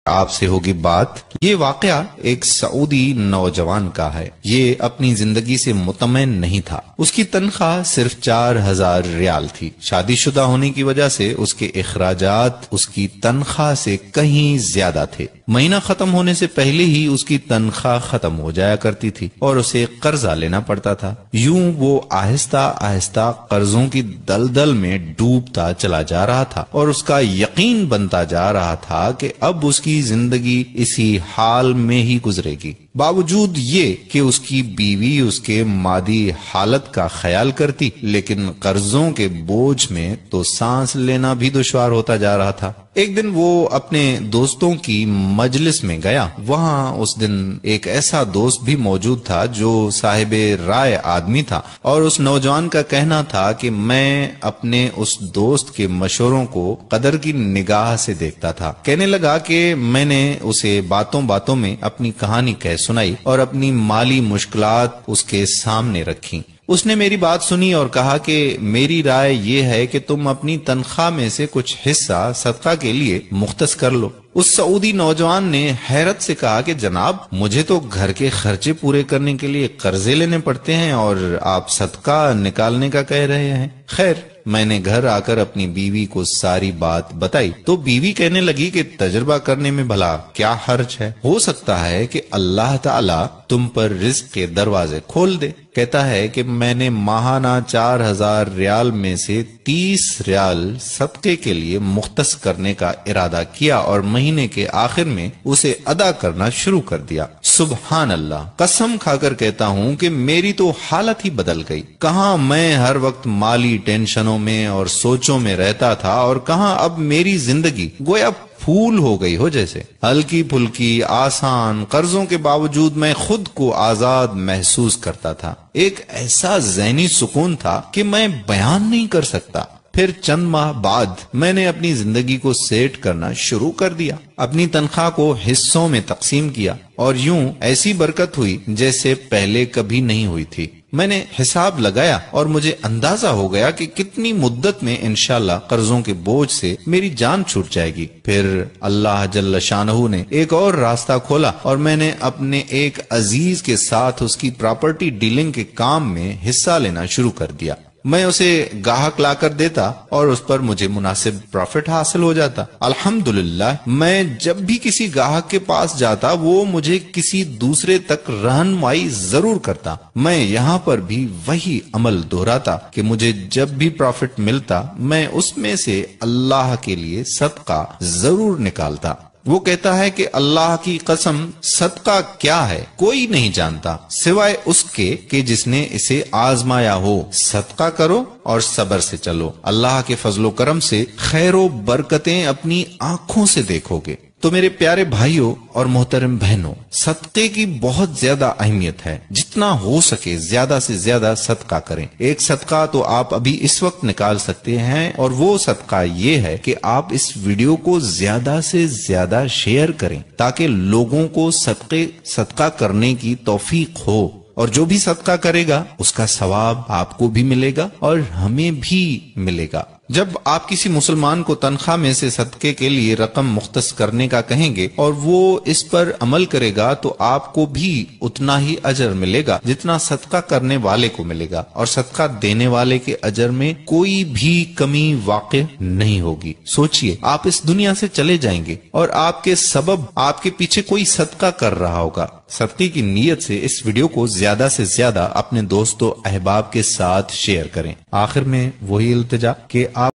آپ سے ہوگی بات۔ یہ واقعہ ایک سعودی نوجوان کا ہے۔ یہ اپنی زندگی سے مطمئن نہیں تھا۔ اس کی تنخواہ صرف 4000 ریال تھی۔ شادی شدہ ہونے کی وجہ سے اس کے اخراجات اس کی تنخواہ سے کہیں زیادہ تھے۔ مہینہ ختم ہونے سے پہلے ہی اس کی تنخواہ ختم ہو جایا کرتی تھی اور اسے قرضہ لینا پڑتا تھا۔ یوں وہ آہستہ آہستہ قرضوں کی دلدل میں ڈوبتا چلا جا رہا تھا اور اس کا یقین بنتا جا رہا تھا کہ اب اس کی زندگی اسی حال میں ہی گزرے گی۔ باوجود یہ کہ اس کی بیوی اس کے مادی حالت کا خیال کرتی، لیکن قرضوں کے بوجھ میں تو سانس لینا بھی دشوار ہوتا جا رہا تھا۔ ایک دن وہ اپنے دوستوں کی مجلس میں گیا۔ وہاں اس دن ایک ایسا دوست بھی موجود تھا جو صاحب رائے آدمی تھا، اور اس نوجوان کا کہنا تھا کہ میں اپنے اس دوست کے مشوروں کو قدر کی نگاہ سے دیکھتا تھا۔ کہنے لگا کہ میں نے اسے باتوں باتوں میں اپنی کہانی کہہ سنائی اور اپنی مالی مشکلات اس کے سامنے رکھی۔ اس نے میری بات سنی اور کہا کہ میری رائے یہ ہے کہ تم اپنی تنخواہ میں سے کچھ حصہ صدقہ کے لیے مختص کر لو۔ اس سعودی نوجوان نے حیرت سے کہا کہ جناب، مجھے تو گھر کے خرچے پورے کرنے کے لیے قرضے لینے پڑتے ہیں اور آپ صدقہ نکالنے کا کہہ رہے ہیں۔ خیر، میں نے گھر آ کر اپنی بیوی کو ساری بات بتائی تو بیوی کہنے لگی کہ تجربہ کرنے میں بھلا کیا حرج ہے، ہو سکتا ہے کہ اللہ تعالی تم پر رزق کے دروازے کھول دے۔ کہتا ہے کہ میں نے ماہانہ 4000 ریال میں سے 30 ریال صدقے کے لیے مختص کرنے کا ارادہ کیا اور مہینے کے آخر میں اسے ادا کرنا شروع کر دیا۔ سبحان اللہ، قسم کھا کر کہتا ہوں کہ میری تو حالت ہی بدل گئی۔ کہاں میں ہر وقت مالی ٹینشنوں میں اور سوچوں میں رہتا تھا، اور کہاں اب میری زندگی گویا پھول ہو گئی ہو جیسے، ہلکی پھلکی، آسان۔ قرضوں کے باوجود میں خود کو آزاد محسوس کرتا تھا۔ ایک ایسا ذہنی سکون تھا کہ میں بیان نہیں کر سکتا۔ پھر چند ماہ بعد میں نے اپنی زندگی کو سیٹ کرنا شروع کر دیا، اپنی تنخواہ کو حصوں میں تقسیم کیا، اور یوں ایسی برکت ہوئی جیسے پہلے کبھی نہیں ہوئی تھی۔ میں نے حساب لگایا اور مجھے اندازہ ہو گیا کہ کتنی مدت میں انشاءاللہ قرضوں کے بوجھ سے میری جان چھوٹ جائے گی۔ پھر اللہ جل شانہ نے ایک اور راستہ کھولا اور میں نے اپنے ایک عزیز کے ساتھ اس کی پراپرٹی ڈیلنگ کے کام میں حصہ لینا شروع کر دیا۔ میں اسے گاہک لا کر دیتا اور اس پر مجھے مناسب پروفٹ حاصل ہو جاتا۔ الحمدللہ، میں جب بھی کسی گاہک کے پاس جاتا وہ مجھے کسی دوسرے تک رہنمائی ضرور کرتا۔ میں یہاں پر بھی وہی عمل دہراتا کہ مجھے جب بھی پروفٹ ملتا میں اس میں سے اللہ کے لیے صدقہ ضرور نکالتا۔ وہ کہتا ہے کہ اللہ کی قسم، صدقہ کیا ہے کوئی نہیں جانتا سوائے اس کے کہ جس نے اسے آزمایا ہو۔ صدقہ کرو اور صبر سے چلو، اللہ کے فضل و کرم سے خیر و برکتیں اپنی آنکھوں سے دیکھو گے۔ تو میرے پیارے بھائیوں اور محترم بہنوں، صدقے کی بہت زیادہ اہمیت ہے۔ جتنا ہو سکے زیادہ سے زیادہ صدقہ کریں۔ ایک صدقہ تو آپ ابھی اس وقت نکال سکتے ہیں، اور وہ صدقہ یہ ہے کہ آپ اس ویڈیو کو زیادہ سے زیادہ شیئر کریں تاکہ لوگوں کو صدقہ کرنے کی توفیق ہو، اور جو بھی صدقہ کرے گا اس کا ثواب آپ کو بھی ملے گا اور ہمیں بھی ملے گا۔ جب آپ کسی مسلمان کو تنخواہ میں سے صدقے کے لیے رقم مختص کرنے کا کہیں گے اور وہ اس پر عمل کرے گا تو آپ کو بھی اتنا ہی اجر ملے گا جتنا صدقہ کرنے والے کو ملے گا، اور صدقہ دینے والے کے اجر میں کوئی بھی کمی واقع نہیں ہوگی۔ سوچئے، آپ اس دنیا سے چلے جائیں گے اور آپ کے سبب آپ کے پیچھے کوئی صدقہ کر رہا ہوگا۔ صدقے کی نیت سے اس ویڈیو کو زیادہ سے زیادہ اپنے دوستوں احباب کے ساتھ شیئر کریں۔ آخر میں وہی التجا کہ آپ